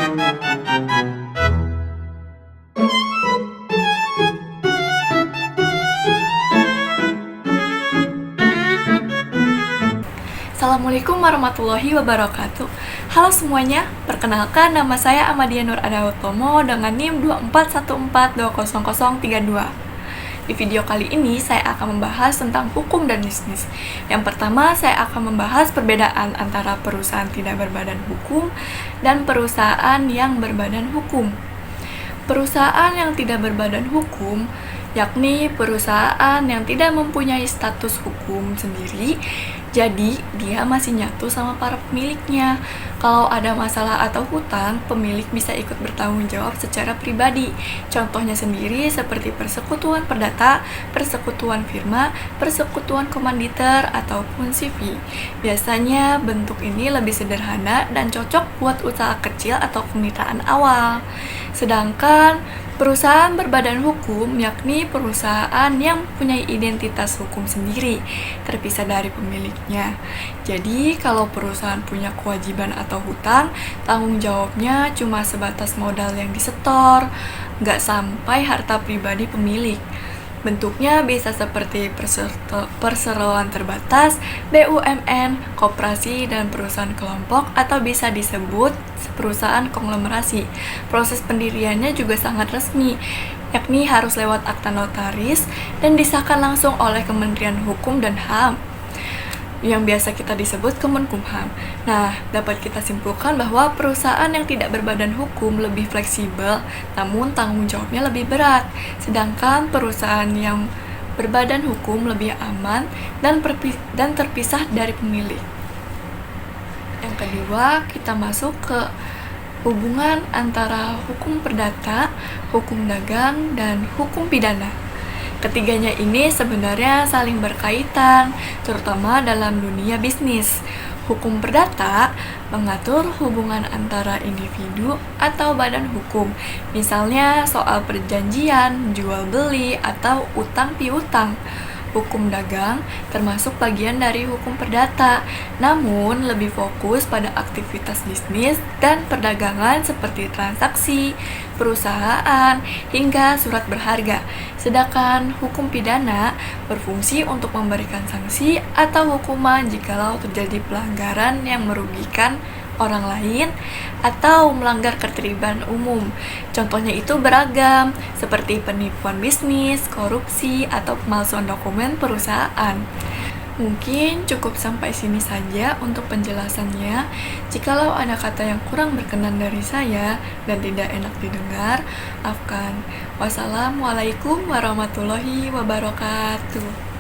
Assalamualaikum warahmatullahi wabarakatuh. Halo semuanya, perkenalkan nama saya Amadia Nur Adawutomo dengan NIM 2414200032. Di video kali ini saya akan membahas tentang hukum dan bisnis. Yang pertama, saya akan membahas perbedaan antara perusahaan tidak berbadan hukum dan perusahaan yang berbadan hukum. Perusahaan yang tidak berbadan hukum yakni perusahaan yang tidak mempunyai status hukum sendiri, jadi dia masih nyatu sama para pemiliknya. Kalau ada masalah atau hutang, pemilik bisa ikut bertanggung jawab secara pribadi. Contohnya sendiri seperti persekutuan perdata, persekutuan firma, persekutuan komanditer, ataupun CV. Biasanya bentuk ini lebih sederhana dan cocok buat usaha kecil atau kemitraan awal. Sedangkan perusahaan berbadan hukum yakni perusahaan yang mempunyai identitas hukum sendiri, terpisah dari pemiliknya. Jadi, kalau perusahaan punya kewajiban atau hutang, tanggung jawabnya cuma sebatas modal yang disetor, nggak sampai harta pribadi pemilik. Bentuknya bisa seperti perseroan terbatas, BUMN, koperasi, dan perusahaan kelompok, atau bisa disebut perusahaan konglomerasi. Proses pendiriannya juga sangat resmi, yakni harus lewat akta notaris dan disahkan langsung oleh Kementerian Hukum dan HAM, yang biasa kita disebut Kemenkumham. Nah, dapat kita simpulkan bahwa perusahaan yang tidak berbadan hukum lebih fleksibel, namun tanggung jawabnya lebih berat. Sedangkan perusahaan yang berbadan hukum lebih aman dan terpisah dari pemilik. Yang kedua, kita masuk ke hubungan antara hukum perdata, hukum dagang, dan hukum pidana. Ketiganya ini sebenarnya saling berkaitan, terutama dalam dunia bisnis. Hukum perdata mengatur hubungan antara individu atau badan hukum, misalnya soal perjanjian, jual beli, atau utang piutang. Hukum dagang termasuk bagian dari hukum perdata, namun lebih fokus pada aktivitas bisnis dan perdagangan seperti transaksi, perusahaan, hingga surat berharga. Sedangkan hukum pidana berfungsi untuk memberikan sanksi atau hukuman jikalau terjadi pelanggaran yang merugikan orang lain atau melanggar ketertiban umum. Contohnya itu beragam, seperti penipuan bisnis, korupsi, atau pemalsuan dokumen perusahaan. Mungkin cukup sampai sini saja untuk penjelasannya. Jikalau ada kata yang kurang berkenan dari saya dan tidak enak didengar, maafkan. Wassalamualaikum warahmatullahi wabarakatuh.